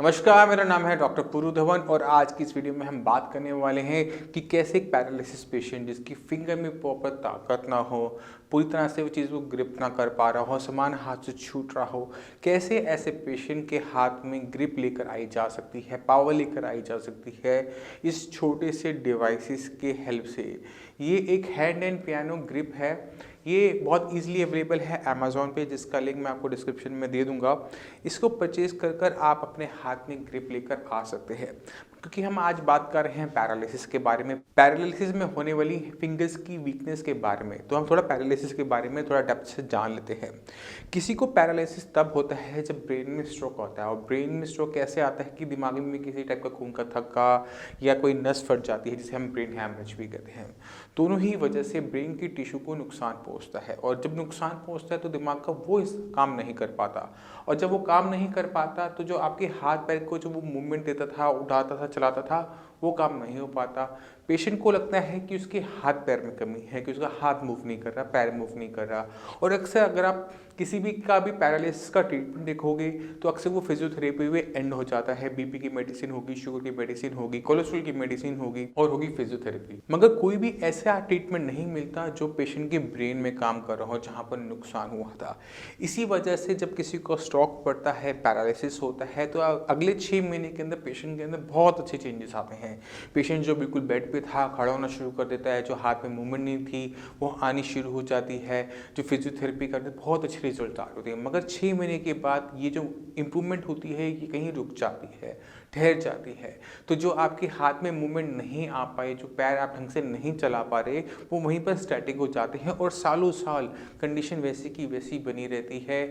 नमस्कार, मेरा नाम है डॉक्टर पुरु धवन और आज की इस वीडियो में हम बात करने वाले हैं कि कैसे एक पैरालिसिस पेशेंट जिसकी फिंगर में प्रॉपर ताकत ना हो, पूरी तरह से वो चीज़ को ग्रिप ना कर पा रहा हो, सामान हाथ से छूट रहा हो, कैसे ऐसे पेशेंट के हाथ में ग्रिप लेकर आई जा सकती है, पावर लेकर आई जा सकती है इस छोटे से डिवाइसेस के हेल्प से। ये एक हैंड एंड पियानो ग्रिप है। ये बहुत इजीली अवेलेबल है अमेज़ॉन पे, जिसका लिंक मैं आपको डिस्क्रिप्शन में दे दूंगा। इसको परचेज़ कर आप अपने हाथ में ग्रिप लेकर आ सकते हैं, क्योंकि हम आज बात कर रहे हैं पैरालिसिस के बारे में, पैरालिसिस में होने वाली फिंगर्स की वीकनेस के बारे में। तो हम थोड़ा पैरालिसिस के बारे में थोड़ा डेप्थ से जान लेते हैं। किसी को पैरालिसिस तब होता है जब ब्रेन में स्ट्रोक होता है। और ब्रेन में स्ट्रोक कैसे आता है कि दिमाग में किसी टाइप का खून का थक्का या कोई नस फट जाती है, जिसे हम ब्रेन हैमरेज भी कहते हैं। दोनों ही वजह से ब्रेन की टिश्यू को नुकसान पहुंचता है, और जब नुकसान पहुंचता है तो दिमाग का वो इस काम नहीं कर पाता, और जब वो काम नहीं कर पाता तो जो आपके हाथ पैर को जो वो मूवमेंट देता था, उठाता था, चलाता था, वो काम नहीं हो पाता। पेशेंट को लगता है कि उसके हाथ पैर में कमी है, कि उसका हाथ मूव नहीं कर रहा, पैर मूव नहीं कर रहा। और अक्सर अगर आप किसी भी का भी पैरालिसिस का ट्रीटमेंट देखोगे तो अक्सर वो फिजियोथेरेपी में एंड हो जाता है। बीपी की मेडिसिन होगी, शुगर की मेडिसिन होगी, कोलेस्ट्रॉल की मेडिसिन होगी और होगी फिजियोथेरेपी। मगर कोई भी ऐसा ट्रीटमेंट नहीं मिलता जो पेशेंट के ब्रेन में काम कर रहा हो, जहाँ पर नुकसान हुआ था। इसी वजह से जब किसी को स्ट्रोक पड़ता है, पैरालिसिस होता है, तो अगले 6 महीने के अंदर पेशेंट के अंदर बहुत अच्छे चेंजेस आते हैं। पेशेंट जो बिल्कुल बेड पे था खड़ा होना शुरू कर देता है, जो हाथ में मूवमेंट नहीं थी वो आनी शुरू हो जाती है, जो फिजियोथेरेपी करते बहुत अच्छे रिजल्ट आ होते हैं। मगर 6 महीने के बाद ये जो इम्प्रूवमेंट होती है ये कहीं रुक जाती है, ठहर जाती है। तो जो आपके हाथ में मूवमेंट नहीं आ पाए, जो पैर आप ढंग से नहीं चला पा रहे, वो वहीं पर स्टैटिक हो जाते हैं और सालों साल कंडीशन वैसी की वैसी बनी रहती है,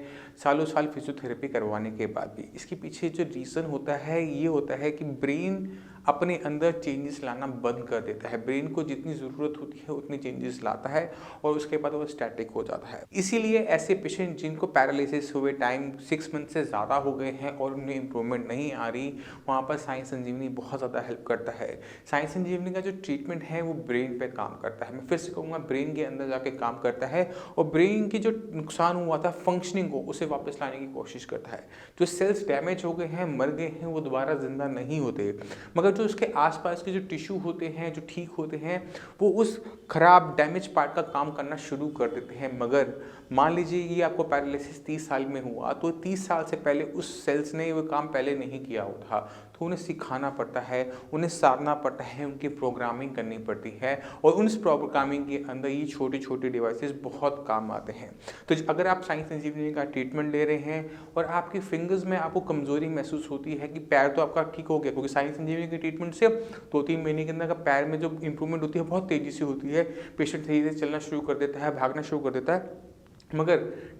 सालों साल फिजियोथेरेपी करवाने के बाद भी। इसके पीछे जो रीज़न होता है ये होता है कि ब्रेन अपने अंदर चेंजेस लाना बंद कर देता है। ब्रेन को जितनी ज़रूरत होती है उतनी चेंजेस लाता है और उसके बाद वो स्टैटिक हो जाता है। इसीलिए ऐसे पेशेंट जिनको पैरालिसिस हुए टाइम 6 मंथ से ज़्यादा हो गए हैं और उन्हें इम्प्रूवमेंट नहीं आ रही, वहाँ पर साई संजीवनी बहुत ज़्यादा हेल्प करता है। साई संजीवनी का जो ट्रीटमेंट है वो ब्रेन पे काम करता है। मैं फिर से कहूँगा, ब्रेन के अंदर जाके काम करता है और ब्रेन की जो नुकसान हुआ था फंक्शनिंग को, उसे वापस लाने की कोशिश करता है। जो सेल्स डैमेज हो गए हैं, मर गए हैं, वो दोबारा जिंदा नहीं होते, मगर जो उसके आसपास के जो टिश्यू होते हैं, जो ठीक होते हैं, वो उस खराब डैमेज पार्ट का काम करना शुरू कर देते हैं। मगर मान लीजिए ये आपको पैरालिसिस 30 साल में हुआ, तो 30 साल से पहले उस सेल्स ने वो काम पहले नहीं किया होता, तो उन्हें सिखाना पड़ता है, उन्हें साधना पड़ता है, उनकी प्रोग्रामिंग करनी पड़ती है, और उन प्रोग्रामिंग के अंदर ये छोटे छोटे डिवाइसेस बहुत काम आते हैं। तो अगर आप साई संजीवनी का ट्रीटमेंट ले रहे हैं और आपकी फिंगर्स में आपको कमजोरी महसूस होती है कि पैर तो आपका ठीक हो गया, क्योंकि साई संजीवनी के ट्रीटमेंट से 2-3 महीने के अंदर का पैर में जो इंप्रूवमेंट होती है बहुत तेज़ी से होती है। पेशेंट धीरे धीरे चलना शुरू कर देता है, भागना शुरू कर देता है। मगर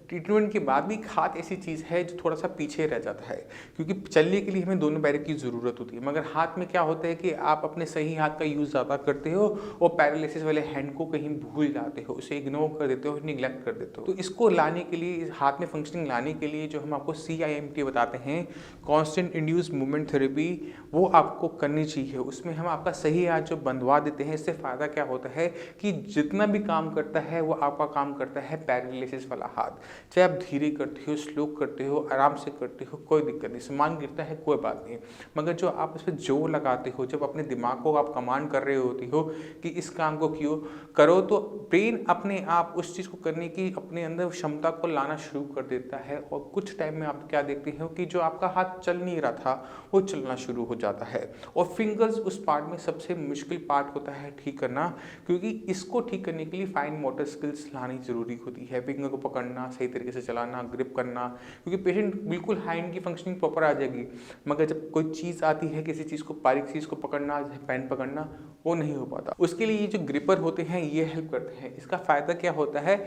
ट्रीटमेंट के बाद भी हाथ ऐसी चीज़ है जो थोड़ा सा पीछे रह जाता है, क्योंकि चलने के लिए हमें दोनों पैरों की ज़रूरत होती है। मगर हाथ में क्या होता है कि आप अपने सही हाथ का यूज़ ज़्यादा करते हो और पैरालिसिस वाले हैंड को कहीं भूल जाते हो, उसे इग्नोर कर देते हो, निगलेक्ट कर देते हो। तो इसको लाने के लिए, इस हाथ में फंक्शनिंग लाने के लिए जो हम आपको CIMT बताते हैं, कॉन्स्टेंट इंड्यूस मूवमेंट थेरेपी, वो आपको करनी चाहिए। उसमें हम आपका सही हाथ जो बंधवा देते हैं, इससे फ़ायदा क्या होता है कि जितना भी काम करता है वो आपका काम करता है पैरालिसिस वाला हाथ। चाहे आप धीरे करते हो, स्लो करते हो, आराम से करते हो, कोई दिक्कत नहीं, सामान गिरता है कोई बात नहीं, मगर जो आप उस पर जोर लगाते हो, जब अपने दिमाग को आप कमांड कर रहे होती हो कि इस काम को क्यों करो, तो ब्रेन अपने आप उस चीज़ को करने की अपने अंदर क्षमता को लाना शुरू कर देता है। और कुछ टाइम में आप क्या देखते हो कि जो आपका हाथ चल नहीं रहा था वो चलना शुरू हो जाता है। और फिंगर्स उस पार्ट में सबसे मुश्किल पार्ट होता है ठीक करना, क्योंकि इसको ठीक करने के लिए फाइन मोटर स्किल्स लानी ज़रूरी होती है। फिंगर को पकड़ना, सही तरीके से चलाना, ग्रिप करना, क्योंकि पेशेंट बिल्कुल हैंड की फंक्शनिंग प्रॉपर आ जाएगी, मगर जब कोई चीज़ आती है, किसी चीज़ को, बारीक चीज़ को पकड़ना, पेन पकड़ना, वो नहीं हो पाता। उसके लिए ये जो ग्रिपर होते हैं ये हेल्प करते हैं। इसका फ़ायदा क्या होता है,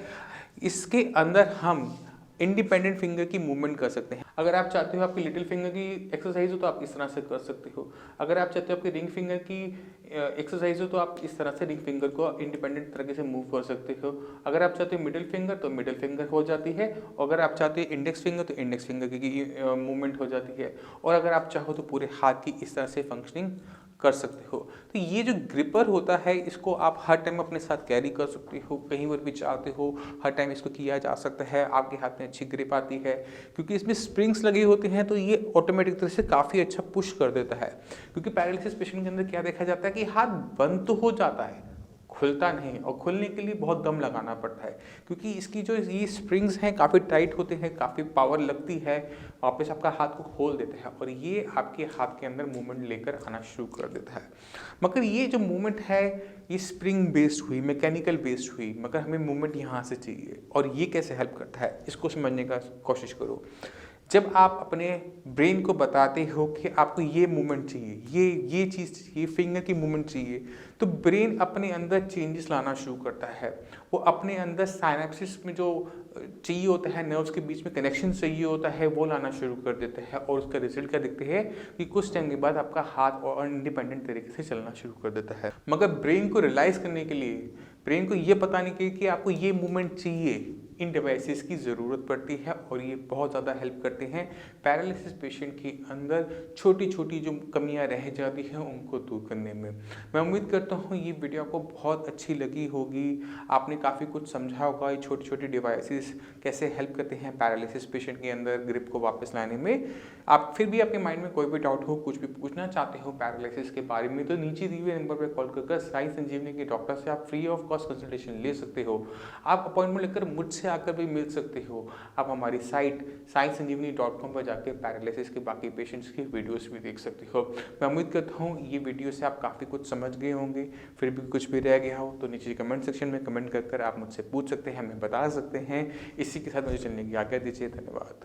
इसके अंदर हम इंडिपेंडेंट फिंगर की मूवमेंट कर सकते हैं। अगर आप चाहते हो आपकी लिटिल फिंगर की एक्सरसाइज हो तो आप इस तरह से कर सकते हो। अगर आप चाहते हो आपकी रिंग फिंगर की एक्सरसाइज हो तो आप इस तरह से रिंग फिंगर को इंडिपेंडेंट तरीके से मूव कर सकते हो। अगर आप चाहते हो मिडिल फिंगर तो मिडिल फिंगर हो जाती है, और अगर आप चाहते हो इंडेक्स फिंगर तो इंडेक्स फिंगर की मूवमेंट हो जाती है, और अगर आप चाहो तो पूरे हाथ की इस तरह से फंक्शनिंग कर सकते हो। तो ये जो ग्रिपर होता है इसको आप हर टाइम अपने साथ कैरी कर सकते हो, कहीं पर भी चाहते हो हर टाइम इसको किया जा सकता है। आपके हाथ में अच्छी ग्रिप आती है क्योंकि इसमें स्प्रिंग्स लगे होते हैं, तो ये ऑटोमेटिक तरह से काफ़ी अच्छा पुश कर देता है। क्योंकि पैरालिसिस पेशेंट के अंदर क्या देखा जाता है कि हाथ बंद तो हो जाता है, खुलता नहीं, और खुलने के लिए बहुत दम लगाना पड़ता है क्योंकि इसकी जो ये स्प्रिंग्स हैं काफ़ी टाइट होते हैं, काफ़ी पावर लगती है, वापस आपका हाथ को खोल देता है और ये आपके हाथ के अंदर मूवमेंट लेकर आना शुरू कर देता है। मगर ये जो मूवमेंट है ये स्प्रिंग बेस्ड हुई, मैकेनिकल बेस्ड हुई, मगर हमें मूवमेंट यहाँ से चाहिए। और ये कैसे हेल्प करता है इसको समझने का कोशिश करो। जब आप अपने ब्रेन को बताते हो कि आपको ये मूवमेंट चाहिए, ये चीज़ चाहिए, फिंगर की मूवमेंट चाहिए, तो ब्रेन अपने अंदर चेंजेस लाना शुरू करता है। वो अपने अंदर साइनेप्सिस में जो चाहिए होता है, नर्व्स के बीच में कनेक्शन चाहिए होता है, वो लाना शुरू कर देते हैं और उसका रिजल्ट क्या दिखते हैं कि कुछ टाइम के बाद आपका हाथ और इंडिपेंडेंट तरीके से चलना शुरू कर देता है। मगर ब्रेन को रियलाइज़ करने के लिए, ब्रेन को ये बताने के लिए कि आपको ये मूवमेंट चाहिए, इन डिवाइसेस की ज़रूरत पड़ती है और ये बहुत ज़्यादा हेल्प करते हैं पैरालिसिस पेशेंट के अंदर छोटी छोटी जो कमियां रह जाती हैं उनको दूर करने में। मैं उम्मीद करता हूँ ये वीडियो आपको बहुत अच्छी लगी होगी, आपने काफ़ी कुछ समझा होगा ये छोटी छोटी डिवाइसेस कैसे हेल्प करते हैं पैरालिसिस पेशेंट के अंदर ग्रिप को वापस लाने में। आप फिर भी आपके माइंड में कोई भी डाउट हो, कुछ भी पूछना चाहते हो पैरालिसिस के बारे में, तो नीचे दिए हुए नंबर पर कॉल कर साई संजीवनी के डॉक्टर से आप फ्री ऑफ कॉस्ट कंसल्टेशन ले सकते हो। आप अपॉइंटमेंट लेकर मुझसे आकर भी मिल सकते हो। आप हमारी साइट saisanjeevani.com पर जाकर पैरालिसिस के बाकी पेशेंट्स की वीडियोस भी देख सकते हो। मैं उम्मीद करता हूँ ये वीडियो से आप काफ़ी कुछ समझ गए होंगे। फिर भी कुछ भी रह गया हो तो नीचे कमेंट सेक्शन में कमेंट कर आप मुझसे पूछ सकते हैं, हमें बता सकते हैं। इसी के साथ मुझे चलने की आज्ञा दीजिए। धन्यवाद।